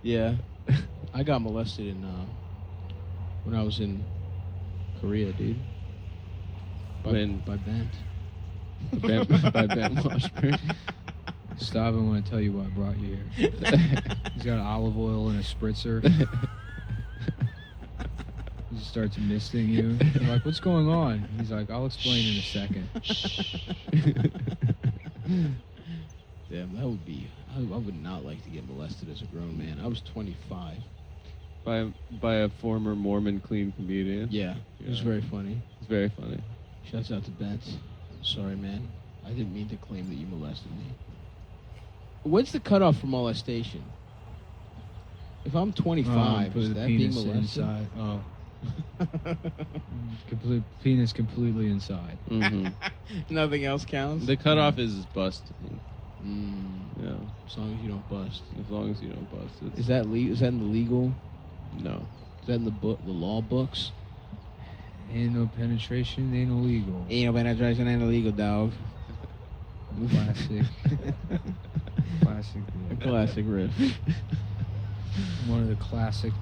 Yeah, I got molested in when I was in Korea, dude. By Bent. By Bent Washburn. Stop! I want to tell you what brought you here. He's got olive oil and a spritzer. He just starts misting you. You're like, what's going on? He's like, I'll explain in a second. Damn, that would be... I would not like to get molested as a grown man. I was 25. By a former Mormon clean comedian. Yeah, it was very funny. It's very funny. Shouts out to Bent. Sorry, man. I didn't mean to claim that you molested me. What's the cutoff for molestation? If I'm 25, is that being molested? Inside. Oh. Penis completely inside. Mm-hmm. Nothing else counts? The cutoff is busting. Yeah. As long as you don't bust. As long as you don't bust. Is that is that in the legal? No. Is that in the law books? Ain't no penetration, ain't illegal. Ain't no penetration, ain't illegal, dog. Classic. A classic riff. One of the classic.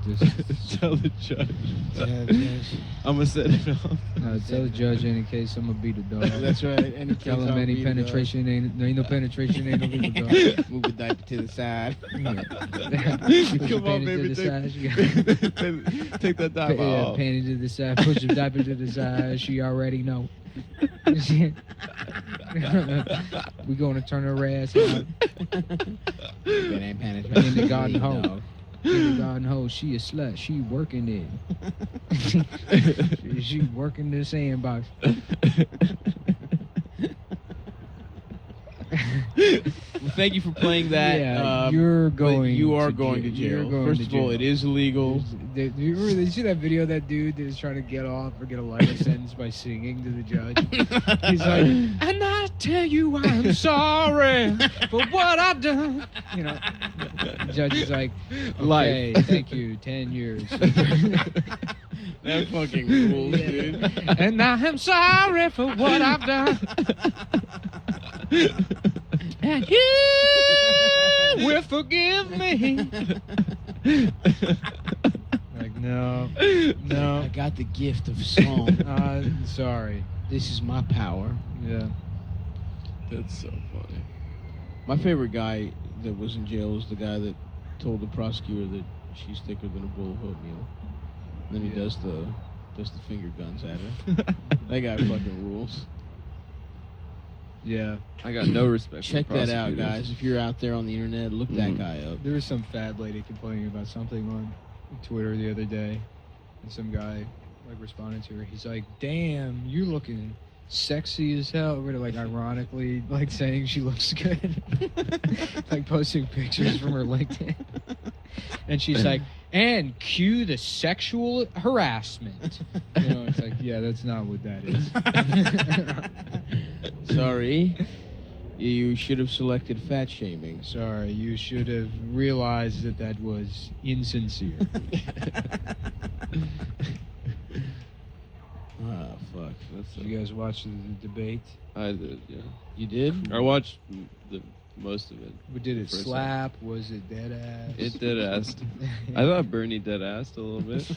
Tell the judge. Yeah, judge. I'm gonna set it off. No, tell the judge any case I'm gonna beat a dog. That's right. Tell him any penetration ain't no penetration ain't no legal dog. Move the diaper to the side. Come on, baby. Take that diaper off. Panty to the side. Push the diaper to the side. She already know. We gonna turn her ass out. That ain't penetrating. In the garden hole. In the garden hole, she a slut. She working it. She working the sandbox. Well, thank you for playing that. Yeah, you are going to jail. First of all, it is illegal. Did you see that video of that dude that is trying to get off or get a lighter sentence by singing to the judge? He's like, and I tell you I'm sorry for what I've done. You know, the judge is like, okay, thank you, 10 years. That fucking rules, dude. And I am sorry for what I've done. And you will forgive me. Like, no. I got the gift of song. Sorry. This is my power. Yeah. That's so funny. My favorite guy that was in jail was the guy that told the prosecutor that she's thicker than a bowl of oatmeal. And then he does the finger guns at her. That guy fucking rules. Yeah. I got no respect Check for that out, guys. If you're out there on the internet, look that guy up. There was some fat lady complaining about something on Twitter the other day. And some guy responded to her. He's like, damn, you're looking sexy as hell. We're like ironically saying she looks good. Posting pictures from her LinkedIn. And she's like, and cue the sexual harassment. You know, it's like, yeah, that's not what that is. Sorry. You should have selected fat shaming. Sorry, you should have realized that was insincere. Ah, fuck. Did you guys watch the debate? I did, yeah. You did? I watched most of it. But did it slap? Was it dead ass? It dead assed. I thought Bernie dead assed a little bit.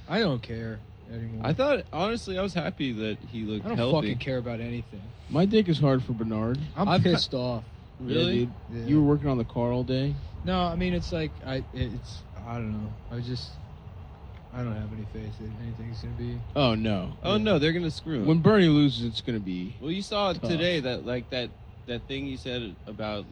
I don't care anymore. I thought, honestly, I was happy that he looked healthy. I don't fucking care about anything. My dick is hard for Bernard. I'm pissed off. Really? Yeah, dude. Yeah. You were working on the car all day? No, I mean, it's like, I don't know. I don't have any faith that anything's going to be... Oh, no. Oh, no, they're going to screw him. When Bernie loses, it's going to be Well, you saw tough. Today that, that thing you said about,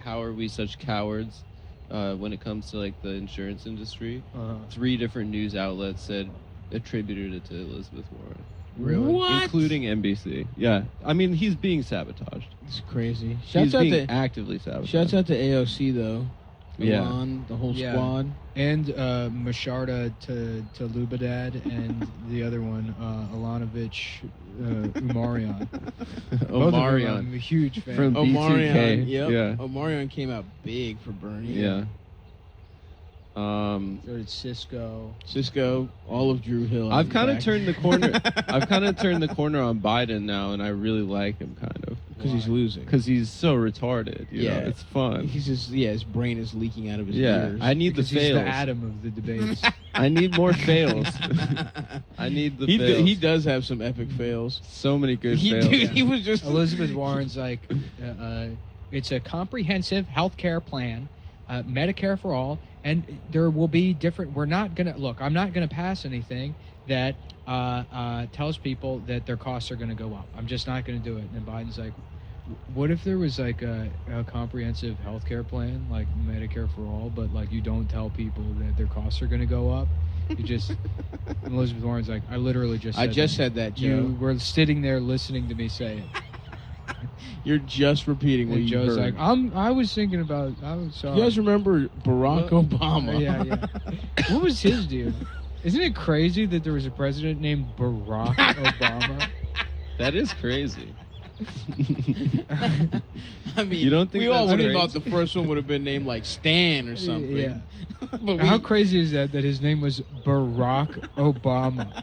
how are we such cowards when it comes to, the insurance industry. 3 different news outlets attributed it to Elizabeth Warren. Really? What? Including NBC. Yeah. I mean, he's being sabotaged. It's crazy. He's being actively sabotaged. Shouts out to AOC, though. Milan, the whole squad. And Masharda to Lubadad and the other one, Alanovich Umarian. Omarion. I'm a huge fan. From Omarion, BTK. Yeah. Omarion came out big for Bernie. Yeah. So did Cisco, all of Drew Hill. I've kind of turned the corner. I've kind of turned the corner on Biden now, and I really like him, kind of. Because he's losing. Because he's so retarded. You know? It's fun. He's just his brain is leaking out of his ears. I need because the fails. He's the Adam of the debates. I need more fails. I need the fails. He does have some epic fails. So many good fails. Dude, he was just Elizabeth Warren's like, it's a comprehensive health care plan, Medicare for all, and there will be different. I'm not gonna pass anything that tells people that their costs are gonna go up. I'm just not gonna do it. And Biden's like, what if there was like a comprehensive health care plan, like Medicare for all, but like you don't tell people that their costs are gonna go up? You just and Elizabeth Warren's like, I literally just said that, Joe. You were sitting there listening to me say it. You're just repeating what And you Joe's heard. like, I was thinking about. I was sorry. You guys remember Barack Obama? Yeah. What was his deal? Isn't it crazy that there was a president named Barack Obama? That is crazy. I mean, You don't think we all that's would have crazy? thought the first one would have been named like Stan or something. Yeah. But How crazy is that his name was Barack Obama?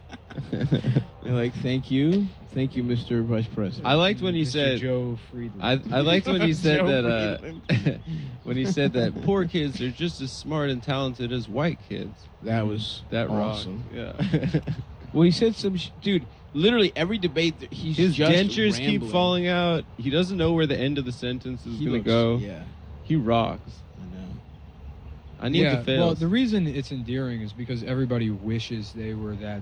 They're like, thank you, Mr. Vice President. I liked when he Mr. said. Joe Friedland. I liked when he said Joe that. When he said that poor kids are just as smart and talented as white kids. That was That awesome. rocked. Yeah. Well, he said some dude. Literally every debate, he's His just dentures keep rambling. falling out. He doesn't know where the end of the sentence is He going to looks- go. Yeah, He rocks. I know. I need the fails. Well, the reason it's endearing is because everybody wishes they were that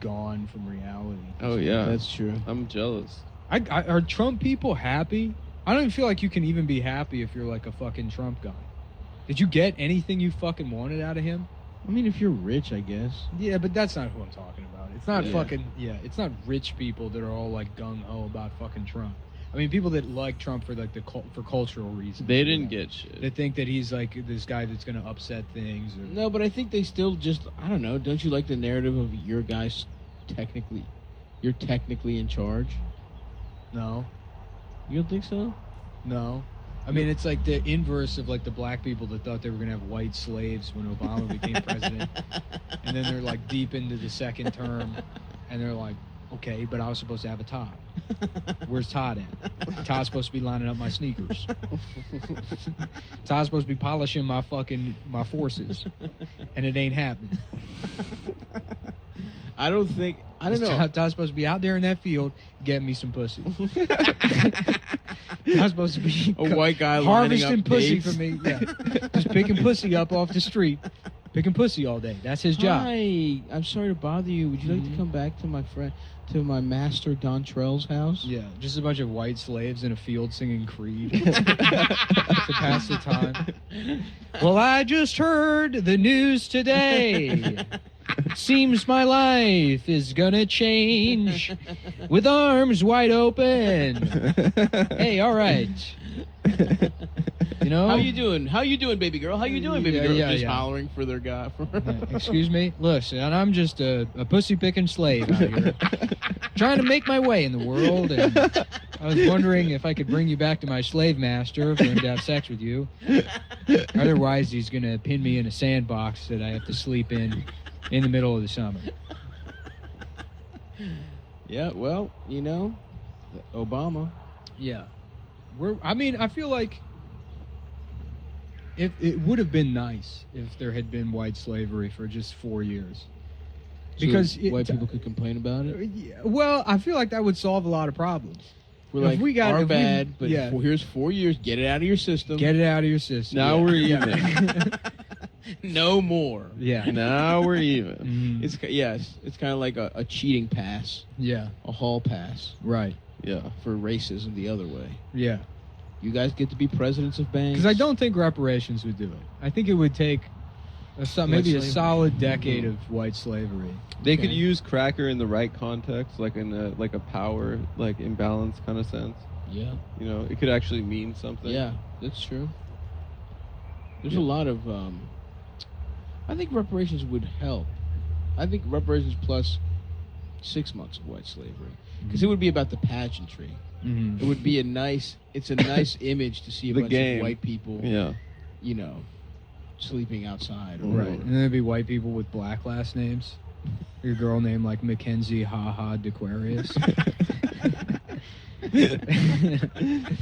gone from reality. Oh yeah, That's true. I'm jealous. Are Trump people happy? I don't even feel like you can even be happy if you're like a fucking Trump guy. Did you get anything you fucking wanted out of him? I mean, if you're rich, I guess. Yeah, but that's not who I'm talking about. It's not Yeah. it's not rich people that are all like gung-ho about fucking Trump. I mean, people that like Trump for like for cultural reasons. They or didn't whatever. get shit. They think that he's like this guy that's going to upset things. Or, No, but I think they still just, I don't know. Don't you like the narrative of your guys you're technically in charge? No. You don't think so? No. I mean, it's like the inverse of like the black people that thought they were going to have white slaves when Obama became president. And then they're like deep into the second term and they're like, okay, but I was supposed to have a tie. Where's Todd at? Todd's supposed to be lining up my sneakers. Todd's supposed to be polishing my forces. And it ain't happening. I don't know. Todd's supposed to be out there in that field getting me some pussy. Todd's supposed to be A white guy lining harvesting up pussy dates. for me. Yeah. Just picking pussy up off the street. Picking pussy all day. That's his job. Hi, I'm sorry to bother you. Would you like to come back to my master Dontrell's house? Yeah, just a bunch of white slaves in a field singing Creed to pass the time. Well, I just heard the news today. Seems my life is gonna change with arms wide open. Hey, all right. You know? How you doing, baby girl? How you doing, baby girl? Yeah, Just yeah. hollering for their guy. Excuse me? Listen, I'm just a pussy-picking slave out here. Trying to make my way in the world, and I was wondering if I could bring you back to my slave master for him to have sex with you. Otherwise, he's going to pin me in a sandbox that I have to sleep in the middle of the summer. Yeah, well, Obama. Yeah. I feel like if it would have been nice if there had been white slavery for just 4 years. Because white people could complain about it. Well, I feel like that would solve a lot of problems. We're If like, we got- our if we- bad, but yeah. here's 4 years. Get it out of your system. Get it out of your system. Now we're even. No more. Yeah. Now we're even. Mm, It's kind of like a cheating pass, yeah. a hall pass Right. Yeah. for racism the other way. Yeah. You guys get to be presidents of banks. Because I don't think reparations would do it. I think it would take maybe a slavery? solid decade of white slavery. They could Okay. use cracker in the right context, like in a power imbalance kind of sense. Yeah. You know, it could actually mean something. Yeah, that's true. There's Yeah. a lot of. I think reparations would help. I think reparations plus 6 months of white slavery, because it would be about the pageantry. Mm-hmm. It would be it's a nice image to see a The bunch game. of white people, Yeah. sleeping outside. Or Right. And then there'd be white people with black last names. Your girl named like Mackenzie Ha Ha DeQuarius. And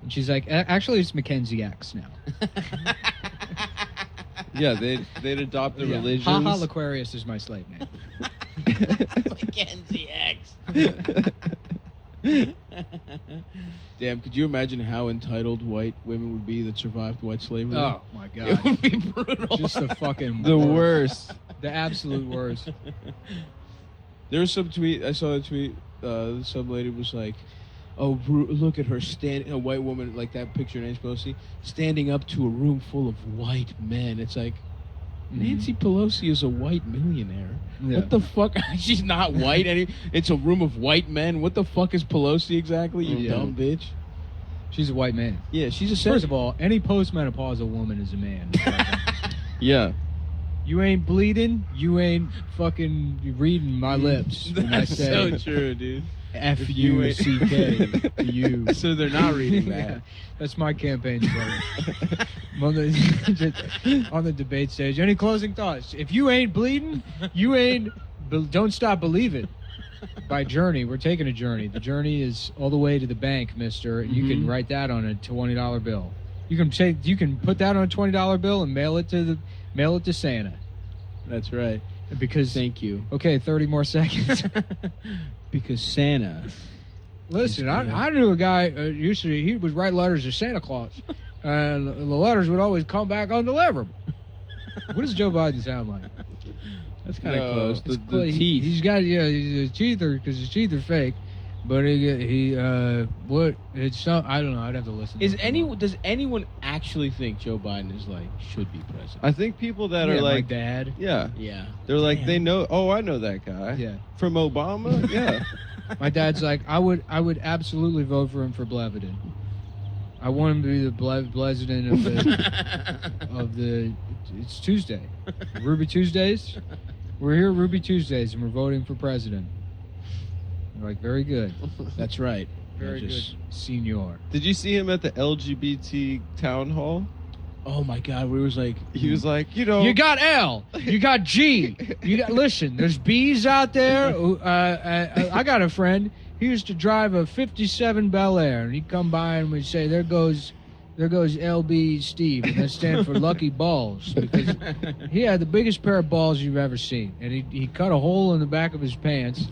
she's like, actually, it's Mackenzie X now. Yeah, they'd adopt the religions. Haha, Aquarius is my slave name. Mackenzie X. Damn, could you imagine how entitled white women would be that survived white slavery? Oh my It god. would be brutal. Just the fucking The worst. The absolute worst. There was some tweet, I saw a tweet, some lady was like, oh, look at her a white woman, like that picture Nancy Pelosi, standing up to a room full of white men. It's like, Nancy Pelosi is a white millionaire. Yeah. What the fuck? She's not white. It's a room of white men. What the fuck is Pelosi exactly, you dumb bitch? She's a white man. Yeah, she's a First of all, any postmenopausal woman is a man. Yeah. You ain't bleeding, you ain't fucking reading my lips when I That's say so true, dude. F-U-C-K to you. So they're not reading that. Yeah, that's my campaign slogan. On the debate stage. Any closing thoughts? If you ain't bleeding, you ain't... Don't stop believing. By Journey, we're taking a journey. The journey is all the way to the bank, mister. And you can write that on a $20 bill. You can put that on a $20 bill and mail it to Santa. That's right. Because Thank you. Okay, 30 more seconds. Because Santa. Listen, I knew a guy he would write letters to Santa Claus, and the letters would always come back undeliverable. What does Joe Biden sound like? That's kind of close. The teeth. His teeth are because his teeth are fake, but what? It's some. I don't know. I'd have to listen. Does anyone actually think Joe Biden is should be president? I think people that are my like, dad. yeah, they're like, they know. Oh, I know that guy. Yeah. From Obama. Yeah. My dad's like, I would absolutely vote for him for Blevedin. I want him to be the Blevedin of the. It's Tuesday, Ruby Tuesdays. We're here Ruby Tuesdays, and we're voting for president. They're like, very good. That's right. Very good, senor. Did you see him at the LGBT town hall? Oh my God, we was like, He was like, you know, You got L. You got G. Listen, there's B's out there. I got a friend. He used to drive a 57 Bel Air, and he'd come by and we'd say, there goes LB Steve, and that stands for Lucky Balls, because he had the biggest pair of balls you've ever seen, and he cut a hole in the back of his pants,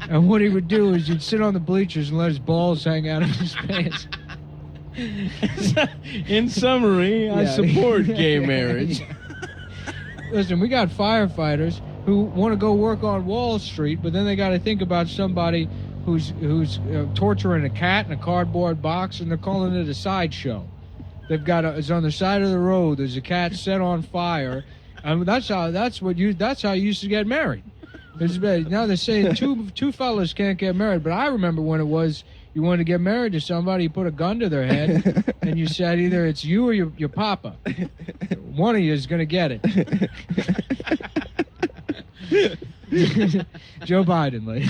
and what he would do is he'd sit on the bleachers and let his balls hang out of his pants. in summary, I support gay marriage. Listen, we got firefighters who want to go work on Wall Street, but then they got to think about somebody who's torturing a cat in a cardboard box, and they're calling it a sideshow. They've got it's on the side of the road. There's a cat set on fire. That's how you used to get married. Now they're saying two fellas can't get married, but I remember when it was you wanted to get married to somebody, you put a gun to their head, and you said either it's you or your papa. One of you is going to get it. Joe Biden, like.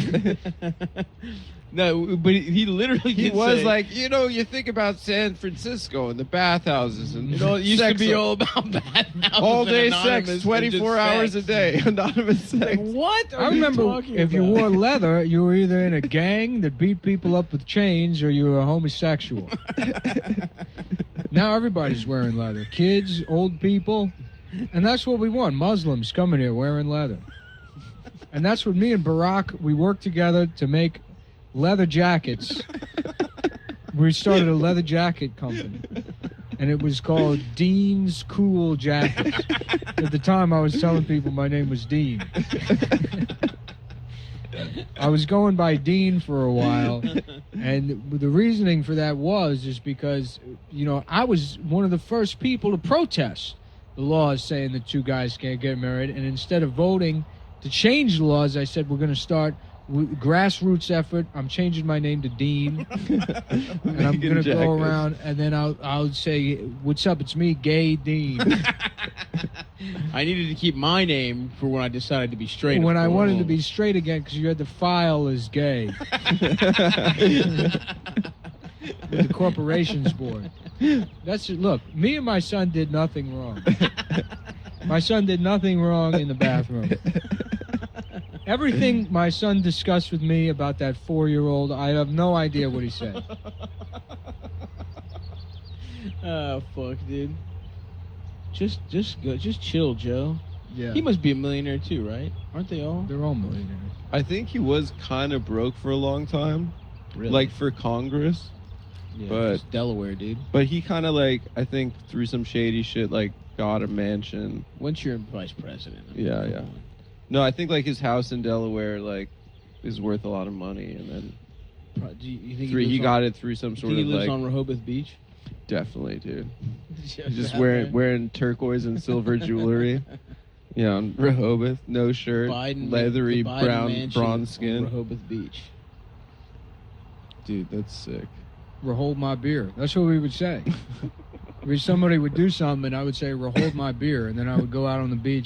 No, but he literally he did was say, like, you know, you think about San Francisco and the bathhouses and it used to sex be all about bathhouses all day and sex, anonymous 24 and just hours sex. a day, anonymous sex. What? I remember if you wore leather, you were either in a gang that beat people up with chains or you were a homosexual. Now everybody's wearing leather. Kids, old people. And that's what we want. Muslims coming here wearing leather. And that's what me and Barack, we worked together to make leather jackets. We started a leather jacket company. And it was called Dean's Cool Jackets. At the time, I was telling people my name was Dean. I was going by Dean for a while, and the reasoning for that is because, you know, I was one of the first people to protest the laws saying that two guys can't get married, and instead of voting to change the laws, I said we're going to start grassroots effort. I'm changing my name to Dean, and I'm going to go around, and then I'll say, "What's up? It's me, Gay Dean." I needed to keep my name for when I decided to be straight. When I wanted to be straight again, because you had to file as gay with the corporations board. That's it. Look, me and my son did nothing wrong. My son did nothing wrong in the bathroom. Everything my son discussed with me about that 4-year-old, I have no idea what he said. Oh fuck, dude. Just go, just chill, Joe. Yeah. He must be a millionaire too, right? Aren't they all? They're all millionaires. I think he was kind of broke for a long time, Really? like for Congress. Yeah, but- just Delaware, dude. But he kind of like, I think through some shady shit, like got a mansion. Once you're vice president. I mean, Yeah, come yeah. on. No, I think like his house in Delaware like is worth a lot of money, and then Do you think he got it through some You sort think he of lives like on Rehoboth Beach? definitely, dude. Just Just out wearing turquoise and silver jewelry. Yeah, on Rehoboth, no shirt, Biden, leathery the Biden brown mansion bronze on skin. Rehoboth Beach. Dude, that's sick. Hold my beer. That's what we would say. Somebody would do something, and I would say, hold my beer, and then I would go out on the beach